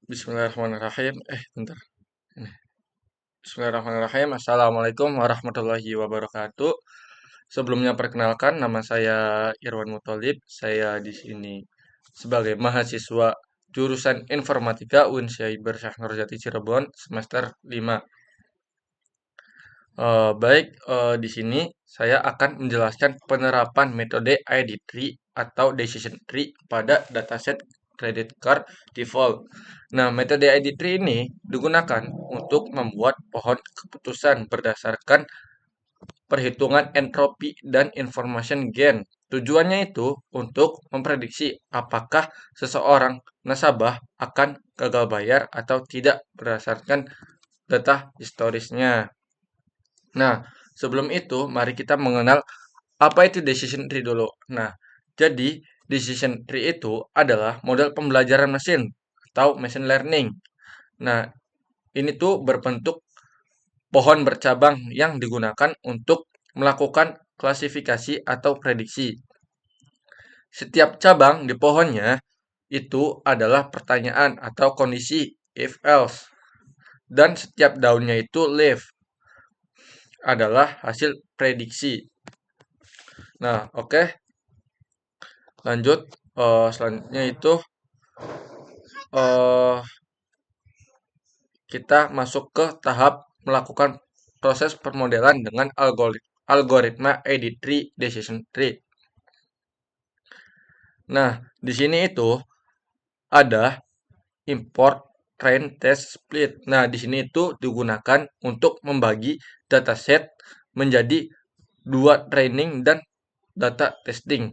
Bismillahirrahmanirrahim. Bentar. Ini. Bismillahirrahmanirrahim. Assalamualaikum warahmatullahi wabarakatuh. Sebelumnya perkenalkan, nama saya Irwan Muthalib. Saya di sini sebagai mahasiswa jurusan Informatika UIN Syaiber Syah Nurjati Cirebon semester 5. Di sini saya akan menjelaskan penerapan metode ID tree atau decision tree pada dataset credit card default. Nah, metode ID tree ini digunakan untuk membuat pohon keputusan berdasarkan perhitungan entropi dan information gain. Tujuannya itu untuk memprediksi apakah seseorang nasabah akan gagal bayar atau tidak berdasarkan data historisnya. Nah, sebelum itu mari kita mengenal apa itu decision tree dulu. Nah, jadi decision tree itu adalah model pembelajaran mesin atau machine learning. Nah, ini tuh berbentuk pohon bercabang yang digunakan untuk melakukan klasifikasi atau prediksi. Setiap cabang di pohonnya itu adalah pertanyaan atau kondisi if else, dan setiap daunnya itu leaf adalah hasil prediksi. Nah, oke, lanjut. Selanjutnya itu eh, kita masuk ke tahap melakukan proses permodelan dengan algoritma ID tree decision tree. Nah, di sini itu ada import train test split. Nah, di sini itu digunakan untuk membagi dataset menjadi dua training dan data testing.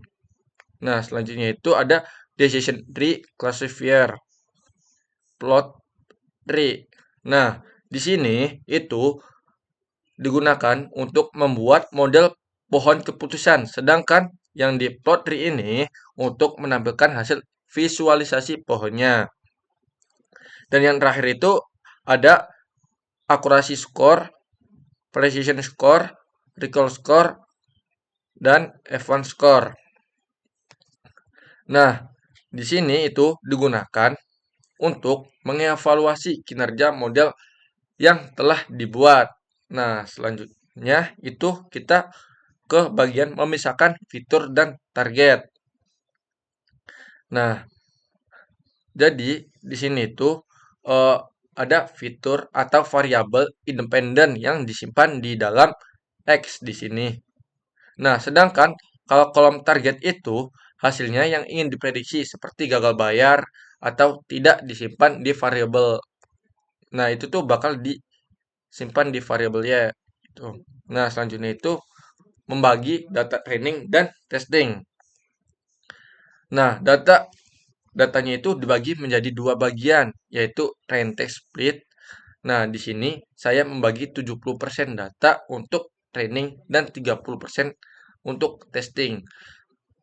Nah, selanjutnya itu ada decision tree classifier, plot tree. Nah, di sini itu digunakan untuk membuat model pohon keputusan, sedangkan yang di plot tree ini untuk menampilkan hasil visualisasi pohonnya. Dan yang terakhir itu ada akurasi score, precision score, recall score, dan F1 score. Nah, di sini itu digunakan untuk mengevaluasi kinerja model yang telah dibuat. Nah, selanjutnya itu kita ke bagian memisahkan fitur dan target. Nah, jadi di sini tuh eh, ada fitur atau variabel independen yang disimpan di dalam X di sini. Nah, sedangkan kalau kolom target itu hasilnya yang ingin diprediksi seperti gagal bayar atau tidak disimpan di variabel. Nah, itu tuh bakal disimpan di variabelnya itu. Nah, selanjutnya itu membagi data training dan testing. Nah, datanya itu dibagi menjadi dua bagian, yaitu train test split. Nah, di sini saya membagi 70% data untuk training dan 30% untuk testing.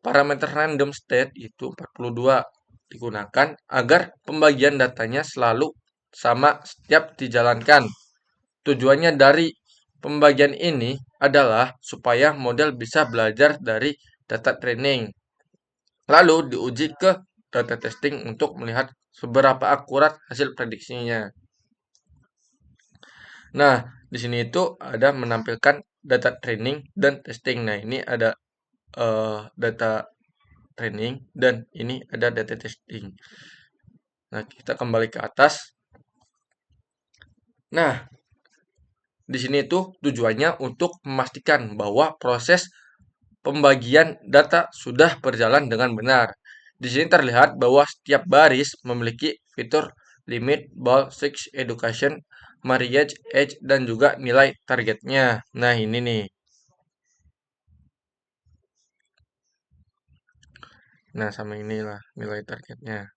Parameter random state itu 42 digunakan agar pembagian datanya selalu sama setiap dijalankan. Tujuannya dari pembagian ini adalah supaya model bisa belajar dari data training, lalu diuji ke data testing untuk melihat seberapa akurat hasil prediksinya. Nah, di sini itu ada menampilkan data training dan testing. Nah, ini ada data training dan ini ada data testing. Nah, kita kembali ke atas. Nah, di sini itu tujuannya untuk memastikan bahwa proses pembagian data sudah berjalan dengan benar. Di sini terlihat bahwa setiap baris memiliki fitur limit, ball, sex, education, marriage, age, dan juga nilai targetnya. Nah, ini nih. Nah, sama inilah nilai targetnya.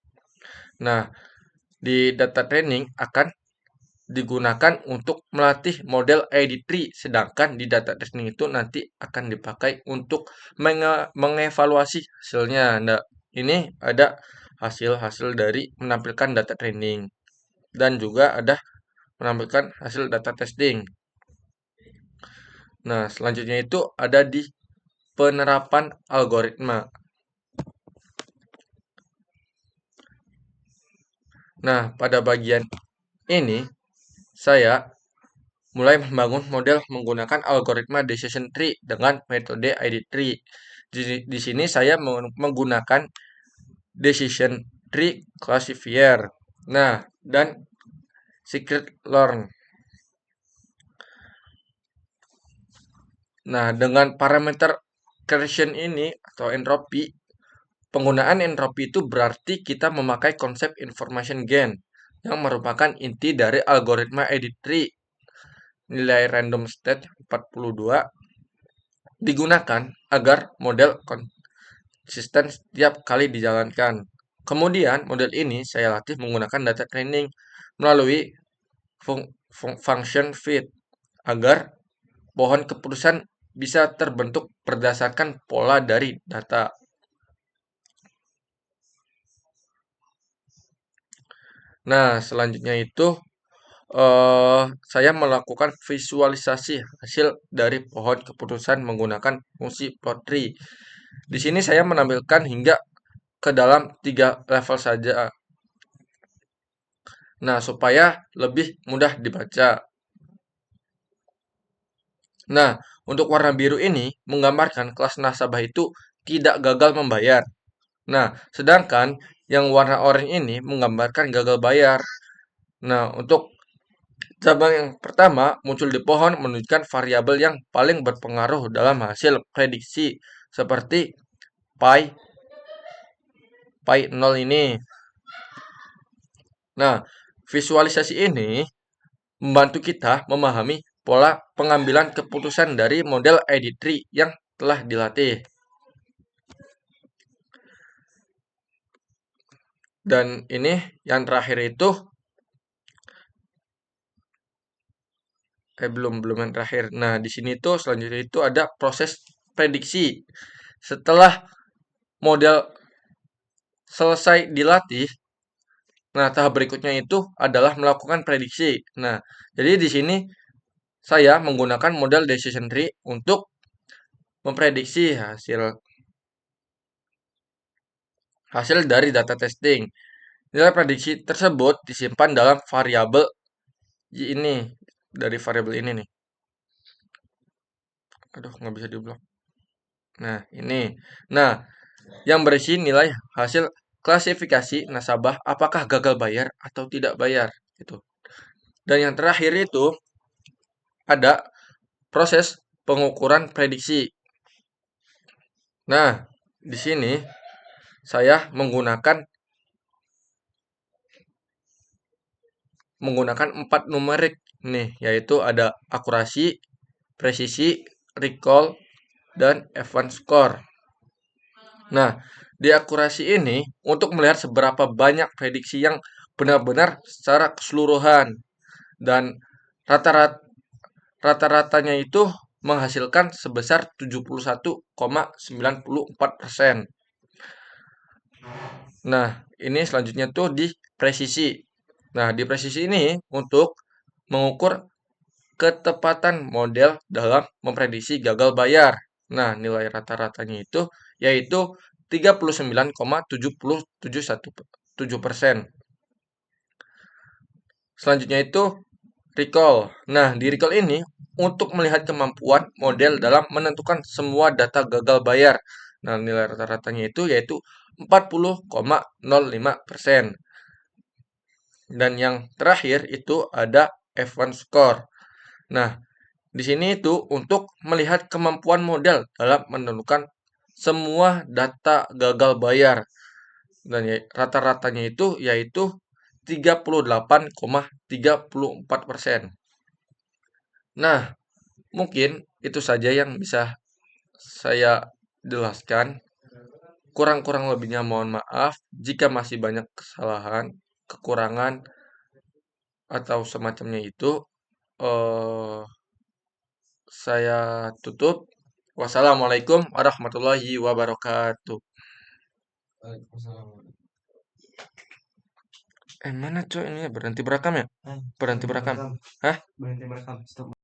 Nah, di data training akan digunakan untuk melatih model ID tree, sedangkan di data training itu nanti akan dipakai untuk mengevaluasi hasilnya. Nah, ini ada hasil-hasil dari menampilkan data training dan juga ada menampilkan hasil data testing. Nah, selanjutnya itu ada di penerapan algoritma. Nah, pada bagian ini saya mulai membangun model menggunakan algoritma decision tree dengan metode ID3. Di sini saya menggunakan decision tree classifier. Nah, dan secret learn. Nah, dengan parameter creation ini atau entropi, penggunaan entropi itu berarti kita memakai konsep information gain yang merupakan inti dari algoritma edit tree. Nilai random state 42 digunakan agar model konsisten setiap kali dijalankan. Kemudian, model ini saya latih menggunakan data training melalui function fit agar pohon keputusan bisa terbentuk berdasarkan pola dari data. Nah, selanjutnya itu saya melakukan visualisasi hasil dari pohon keputusan menggunakan fungsi plot tree. Di sini saya menampilkan hingga ke dalam 3 level saja. Nah, supaya lebih mudah dibaca. Nah, untuk warna biru ini menggambarkan kelas nasabah itu tidak gagal membayar. Nah, sedangkan yang warna oranye ini menggambarkan gagal bayar. Nah, untuk cabang yang pertama muncul di pohon menunjukkan variabel yang paling berpengaruh dalam hasil prediksi seperti pi 0 ini. Nah, visualisasi ini membantu kita memahami pola pengambilan keputusan dari model ID3 yang telah dilatih. Dan ini yang terakhir itu belum yang terakhir. Nah, di sini tuh selanjutnya itu ada proses prediksi. Setelah model selesai dilatih, nah tahap berikutnya itu adalah melakukan prediksi. Nah, jadi di sini saya menggunakan model decision tree untuk memprediksi hasil dari data testing. Nilai prediksi tersebut disimpan dalam variabel ini, dari variabel ini nih. Aduh, nggak bisa diblok. Nah, ini. Nah, yang berisi nilai hasil klasifikasi nasabah apakah gagal bayar atau tidak bayar gitu. Dan yang terakhir itu ada proses pengukuran prediksi. Nah, di sini saya menggunakan 4 numerik nih, yaitu ada akurasi, presisi, recall, dan advance score. Nah, di akurasi ini untuk melihat seberapa banyak prediksi yang benar-benar secara keseluruhan dan rata-ratanya itu menghasilkan sebesar 71,94%. Nah, ini selanjutnya tuh di presisi. Nah, di presisi ini untuk mengukur ketepatan model dalam memprediksi gagal bayar. Nah, nilai rata-ratanya itu yaitu 39,771%. Selanjutnya itu recall. Nah, di recall ini untuk melihat kemampuan model dalam menentukan semua data gagal bayar. Nah, nilai rata-ratanya itu yaitu 40,05%. Dan yang terakhir itu ada advance score. Nah, di sini itu untuk melihat kemampuan model dalam menentukan semua data gagal bayar. Dan rata-ratanya itu yaitu 38,34%. Nah, mungkin itu saja yang bisa saya jelaskan. Kurang-kurang lebihnya mohon maaf jika masih banyak kesalahan, kekurangan, atau semacamnya itu. Eh, saya tutup. Wassalamualaikum warahmatullahi wabarakatuh. Mana coy ini berhenti berekam ya? Berhenti berekam. Hah? Berhenti berekam. Stop.